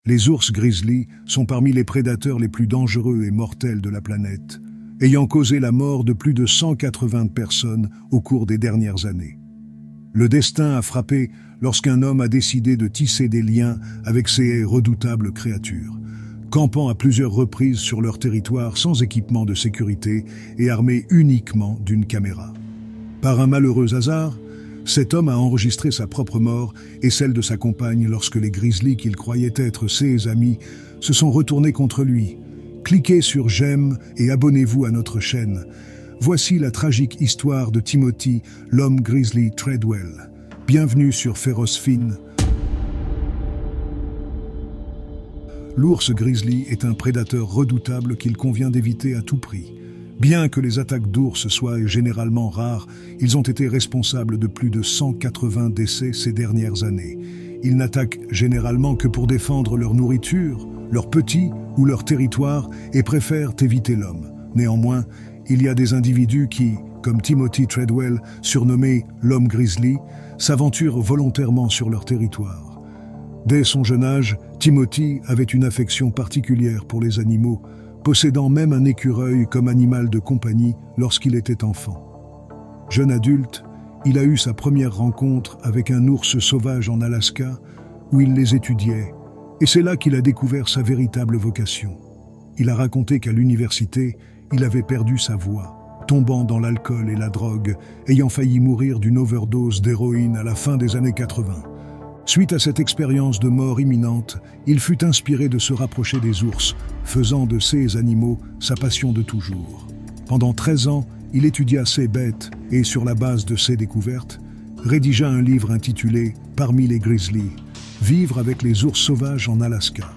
Les ours grizzly sont parmi les prédateurs les plus dangereux et mortels de la planète, ayant causé la mort de plus de 180 personnes au cours des dernières années. Le destin a frappé lorsqu'un homme a décidé de tisser des liens avec ces redoutables créatures, campant à plusieurs reprises sur leur territoire sans équipement de sécurité et armé uniquement d'une caméra. Par un malheureux hasard, cet homme a enregistré sa propre mort et celle de sa compagne lorsque les grizzlies qu'il croyait être ses amis se sont retournés contre lui. Cliquez sur j'aime et abonnez-vous à notre chaîne. Voici la tragique histoire de Timothy, l'homme grizzly Treadwell. Bienvenue sur Féroce Finn. L'ours grizzly est un prédateur redoutable qu'il convient d'éviter à tout prix. Bien que les attaques d'ours soient généralement rares, ils ont été responsables de plus de 180 décès ces dernières années. Ils n'attaquent généralement que pour défendre leur nourriture, leurs petits ou leur territoire et préfèrent éviter l'homme. Néanmoins, il y a des individus qui, comme Timothy Treadwell, surnommé l'homme grizzly, s'aventurent volontairement sur leur territoire. Dès son jeune âge, Timothy avait une affection particulière pour les animaux, possédant même un écureuil comme animal de compagnie lorsqu'il était enfant. Jeune adulte, il a eu sa première rencontre avec un ours sauvage en Alaska, où il les étudiait, et c'est là qu'il a découvert sa véritable vocation. Il a raconté qu'à l'université, il avait perdu sa voix, tombant dans l'alcool et la drogue, ayant failli mourir d'une overdose d'héroïne à la fin des années 80. Suite à cette expérience de mort imminente, il fut inspiré de se rapprocher des ours, faisant de ces animaux sa passion de toujours. Pendant 13 ans, il étudia ces bêtes et, sur la base de ces découvertes, rédigea un livre intitulé « Parmi les grizzlies », Vivre avec les ours sauvages en Alaska.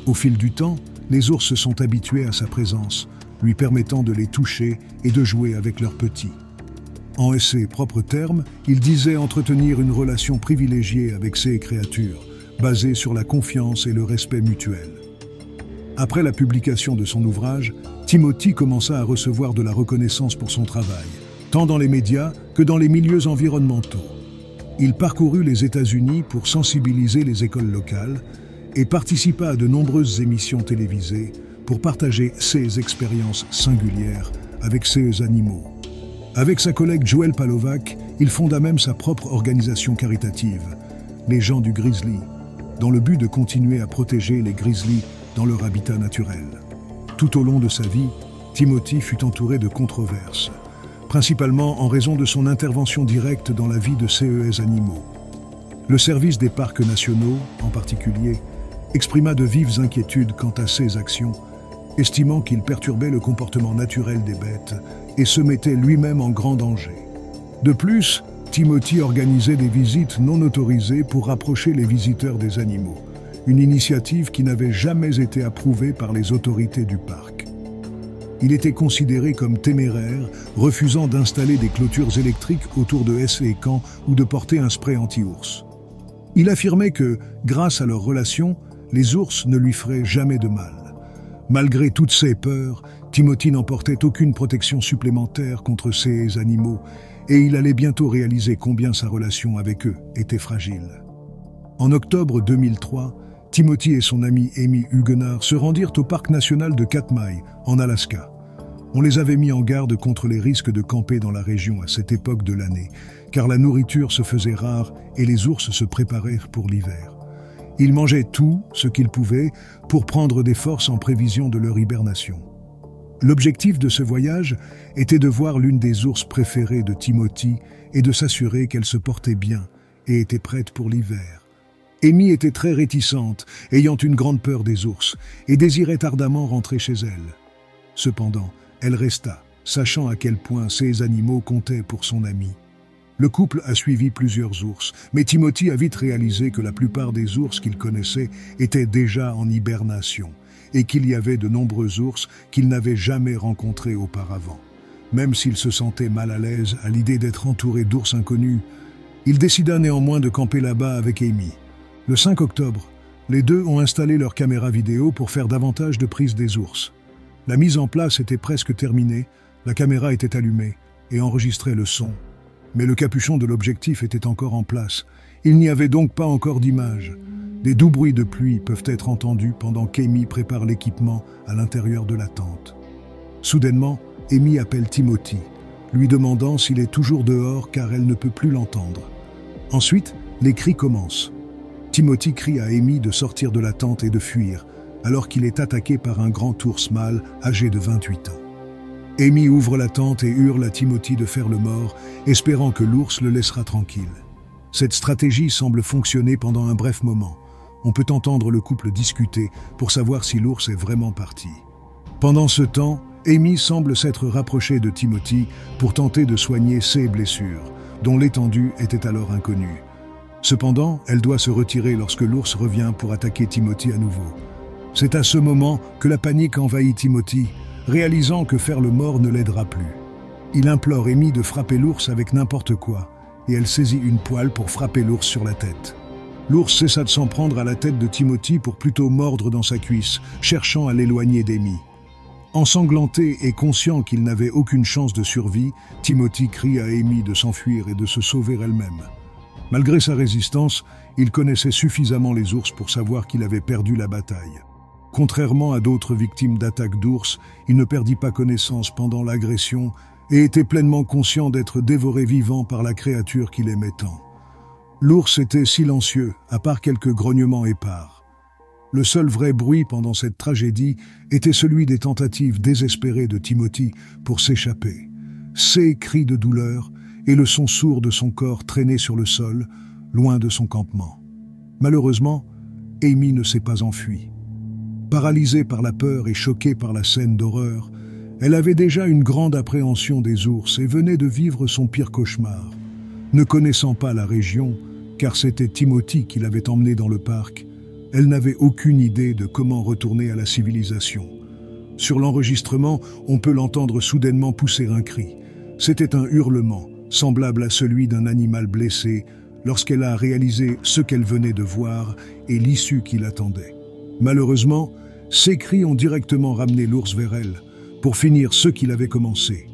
Au fil du temps, les ours se sont habitués à sa présence, lui permettant de les toucher et de jouer avec leurs petits. En ses propres termes, il disait entretenir une relation privilégiée avec ces créatures, basée sur la confiance et le respect mutuel. Après la publication de son ouvrage, Timothy commença à recevoir de la reconnaissance pour son travail, tant dans les médias que dans les milieux environnementaux. Il parcourut les États-Unis pour sensibiliser les écoles locales et participa à de nombreuses émissions télévisées pour partager ses expériences singulières avec ces animaux. Avec sa collègue Joel Palovac, il fonda même sa propre organisation caritative, les Gens du Grizzly, dans le but de continuer à protéger les grizzlies dans leur habitat naturel. Tout au long de sa vie, Timothy fut entouré de controverses, principalement en raison de son intervention directe dans la vie de ces animaux. Le service des parcs nationaux, en particulier, exprima de vives inquiétudes quant à ses actions, estimant qu'il perturbait le comportement naturel des bêtes et se mettait lui-même en grand danger. De plus, Timothy organisait des visites non autorisées pour rapprocher les visiteurs des animaux, une initiative qui n'avait jamais été approuvée par les autorités du parc. Il était considéré comme téméraire, refusant d'installer des clôtures électriques autour de ces camps ou de porter un spray anti-ours. Il affirmait que, grâce à leur relation, les ours ne lui feraient jamais de mal. Malgré toutes ces peurs, Timothy n'emportait aucune protection supplémentaire contre ces animaux et il allait bientôt réaliser combien sa relation avec eux était fragile. En octobre 2003, Timothy et son ami Amy Huguenard se rendirent au parc national de Katmai, en Alaska. On les avait mis en garde contre les risques de camper dans la région à cette époque de l'année, car la nourriture se faisait rare et les ours se préparèrent pour l'hiver. Ils mangeaient tout ce qu'ils pouvaient pour prendre des forces en prévision de leur hibernation. L'objectif de ce voyage était de voir l'une des ours préférées de Timothy et de s'assurer qu'elle se portait bien et était prête pour l'hiver. Amy était très réticente, ayant une grande peur des ours, et désirait ardemment rentrer chez elle. Cependant, elle resta, sachant à quel point ces animaux comptaient pour son ami. Le couple a suivi plusieurs ours, mais Timothy a vite réalisé que la plupart des ours qu'il connaissait étaient déjà en hibernation et qu'il y avait de nombreux ours qu'il n'avait jamais rencontrés auparavant. Même s'il se sentait mal à l'aise à l'idée d'être entouré d'ours inconnus, il décida néanmoins de camper là-bas avec Amy. Le 5 octobre, les deux ont installé leur caméra vidéo pour faire davantage de prises des ours. La mise en place était presque terminée, la caméra était allumée et enregistrait le son. Mais le capuchon de l'objectif était encore en place. Il n'y avait donc pas encore d'image. Des doux bruits de pluie peuvent être entendus pendant qu'Amy prépare l'équipement à l'intérieur de la tente. Soudainement, Amy appelle Timothy, lui demandant s'il est toujours dehors car elle ne peut plus l'entendre. Ensuite, les cris commencent. Timothy crie à Amy de sortir de la tente et de fuir, alors qu'il est attaqué par un grand ours mâle âgé de 28 ans. Amy ouvre la tente et hurle à Timothy de faire le mort, espérant que l'ours le laissera tranquille. Cette stratégie semble fonctionner pendant un bref moment. On peut entendre le couple discuter pour savoir si l'ours est vraiment parti. Pendant ce temps, Amy semble s'être rapprochée de Timothy pour tenter de soigner ses blessures, dont l'étendue était alors inconnue. Cependant, elle doit se retirer lorsque l'ours revient pour attaquer Timothy à nouveau. C'est à ce moment que la panique envahit Timothy, réalisant que faire le mort ne l'aidera plus. Il implore Amy de frapper l'ours avec n'importe quoi, et elle saisit une poêle pour frapper l'ours sur la tête. L'ours cessa de s'en prendre à la tête de Timothy pour plutôt mordre dans sa cuisse, cherchant à l'éloigner d'Amy. Ensanglanté et conscient qu'il n'avait aucune chance de survie, Timothy crie à Amy de s'enfuir et de se sauver elle-même. Malgré sa résistance, il connaissait suffisamment les ours pour savoir qu'il avait perdu la bataille. Contrairement à d'autres victimes d'attaques d'ours, il ne perdit pas connaissance pendant l'agression et était pleinement conscient d'être dévoré vivant par la créature qu'il aimait tant. L'ours était silencieux, à part quelques grognements épars. Le seul vrai bruit pendant cette tragédie était celui des tentatives désespérées de Timothy pour s'échapper. Ses cris de douleur et le son sourd de son corps traîné sur le sol, loin de son campement. Malheureusement, Amy ne s'est pas enfuie. Paralysée par la peur et choquée par la scène d'horreur, elle avait déjà une grande appréhension des ours et venait de vivre son pire cauchemar. Ne connaissant pas la région, car c'était Timothy qui l'avait emmenée dans le parc, elle n'avait aucune idée de comment retourner à la civilisation. Sur l'enregistrement, on peut l'entendre soudainement pousser un cri. C'était un hurlement, semblable à celui d'un animal blessé, lorsqu'elle a réalisé ce qu'elle venait de voir et l'issue qui l'attendait. Malheureusement, ces cris ont directement ramené l'ours vers elle, pour finir ce qu'il avait commencé.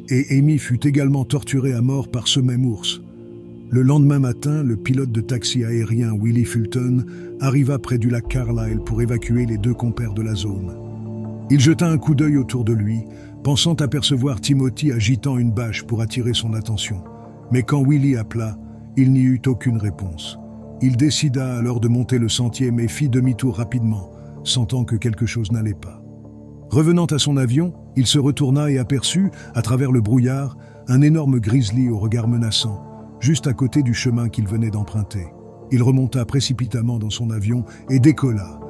Et Amy fut également torturée à mort par ce même ours. Le lendemain matin, le pilote de taxi aérien Willie Fulton arriva près du lac Carlisle pour évacuer les deux compères de la zone. Il jeta un coup d'œil autour de lui, pensant apercevoir Timothy agitant une bâche pour attirer son attention. Mais quand Willie appela, il n'y eut aucune réponse. Il décida alors de monter le sentier mais fit demi-tour rapidement, sentant que quelque chose n'allait pas. Revenant à son avion, il se retourna et aperçut, à travers le brouillard, un énorme grizzly au regard menaçant, juste à côté du chemin qu'il venait d'emprunter. Il remonta précipitamment dans son avion et décolla,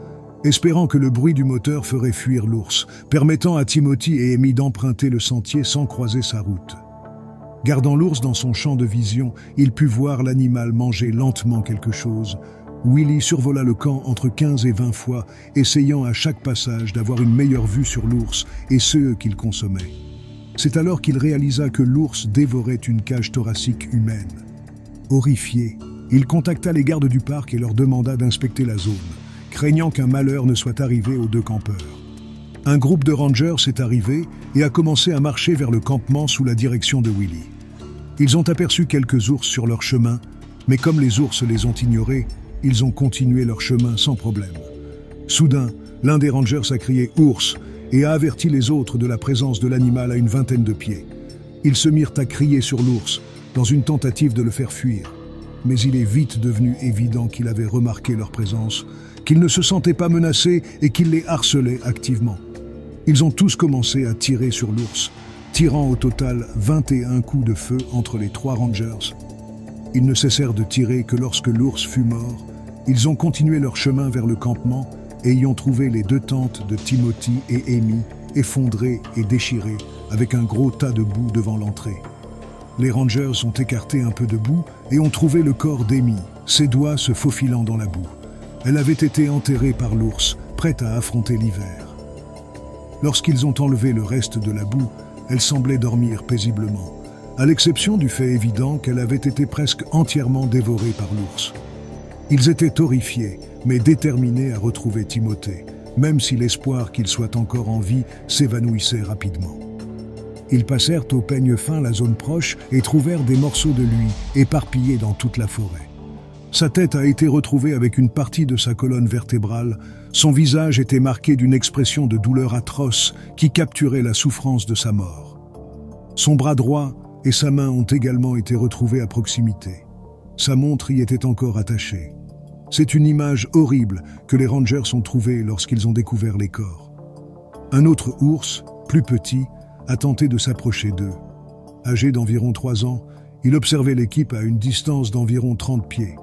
espérant que le bruit du moteur ferait fuir l'ours, permettant à Timothy et Amy d'emprunter le sentier sans croiser sa route. Gardant l'ours dans son champ de vision, il put voir l'animal manger lentement quelque chose. Willie survola le camp entre 15 et 20 fois, essayant à chaque passage d'avoir une meilleure vue sur l'ours et ceux qu'il consommait. C'est alors qu'il réalisa que l'ours dévorait une cage thoracique humaine. Horrifié, il contacta les gardes du parc et leur demanda d'inspecter la zone, craignant qu'un malheur ne soit arrivé aux deux campeurs. Un groupe de rangers est arrivé et a commencé à marcher vers le campement sous la direction de Willie. Ils ont aperçu quelques ours sur leur chemin, mais comme les ours les ont ignorés, ils ont continué leur chemin sans problème. Soudain, l'un des rangers a crié « ours » et a averti les autres de la présence de l'animal à une vingtaine de pieds. Ils se mirent à crier sur l'ours, dans une tentative de le faire fuir. Mais il est vite devenu évident qu'il avait remarqué leur présence, qu'ils ne se sentaient pas menacés et qu'ils les harcelaient activement. Ils ont tous commencé à tirer sur l'ours, tirant au total 21 coups de feu entre les trois rangers. Ils ne cessèrent de tirer que lorsque l'ours fut mort, ils ont continué leur chemin vers le campement et y ont trouvé les deux tentes de Timothy et Amy effondrées et déchirées avec un gros tas de boue devant l'entrée. Les rangers ont écarté un peu de boue et ont trouvé le corps d'Amy, ses doigts se faufilant dans la boue. Elle avait été enterrée par l'ours, prête à affronter l'hiver. Lorsqu'ils ont enlevé le reste de la boue, elle semblait dormir paisiblement, à l'exception du fait évident qu'elle avait été presque entièrement dévorée par l'ours. Ils étaient horrifiés, mais déterminés à retrouver Timothée, même si l'espoir qu'il soit encore en vie s'évanouissait rapidement. Ils passèrent au peigne fin la zone proche et trouvèrent des morceaux de lui éparpillés dans toute la forêt. Sa tête a été retrouvée avec une partie de sa colonne vertébrale. Son visage était marqué d'une expression de douleur atroce qui capturait la souffrance de sa mort. Son bras droit et sa main ont également été retrouvés à proximité. Sa montre y était encore attachée. C'est une image horrible que les rangers ont trouvée lorsqu'ils ont découvert les corps. Un autre ours, plus petit, a tenté de s'approcher d'eux. Âgé d'environ 3 ans, il observait l'équipe à une distance d'environ 30 pieds,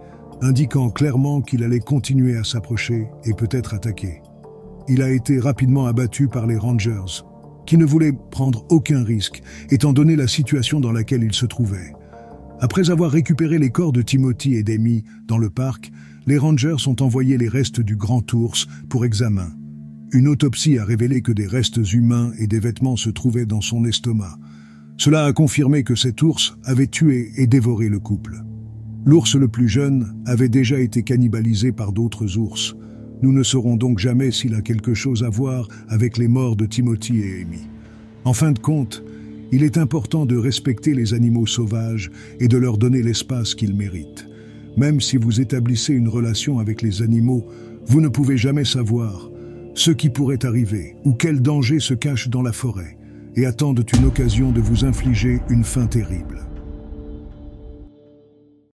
indiquant clairement qu'il allait continuer à s'approcher et peut-être attaquer. Il a été rapidement abattu par les rangers, qui ne voulaient prendre aucun risque, étant donné la situation dans laquelle il se trouvait. Après avoir récupéré les corps de Timothy et d'Amy dans le parc, les rangers ont envoyé les restes du grand ours pour examen. Une autopsie a révélé que des restes humains et des vêtements se trouvaient dans son estomac. Cela a confirmé que cet ours avait tué et dévoré le couple. L'ours le plus jeune avait déjà été cannibalisé par d'autres ours. Nous ne saurons donc jamais s'il a quelque chose à voir avec les morts de Timothy et Amy. En fin de compte, il est important de respecter les animaux sauvages et de leur donner l'espace qu'ils méritent. Même si vous établissez une relation avec les animaux, vous ne pouvez jamais savoir ce qui pourrait arriver ou quel danger se cache dans la forêt et attendent une occasion de vous infliger une fin terrible.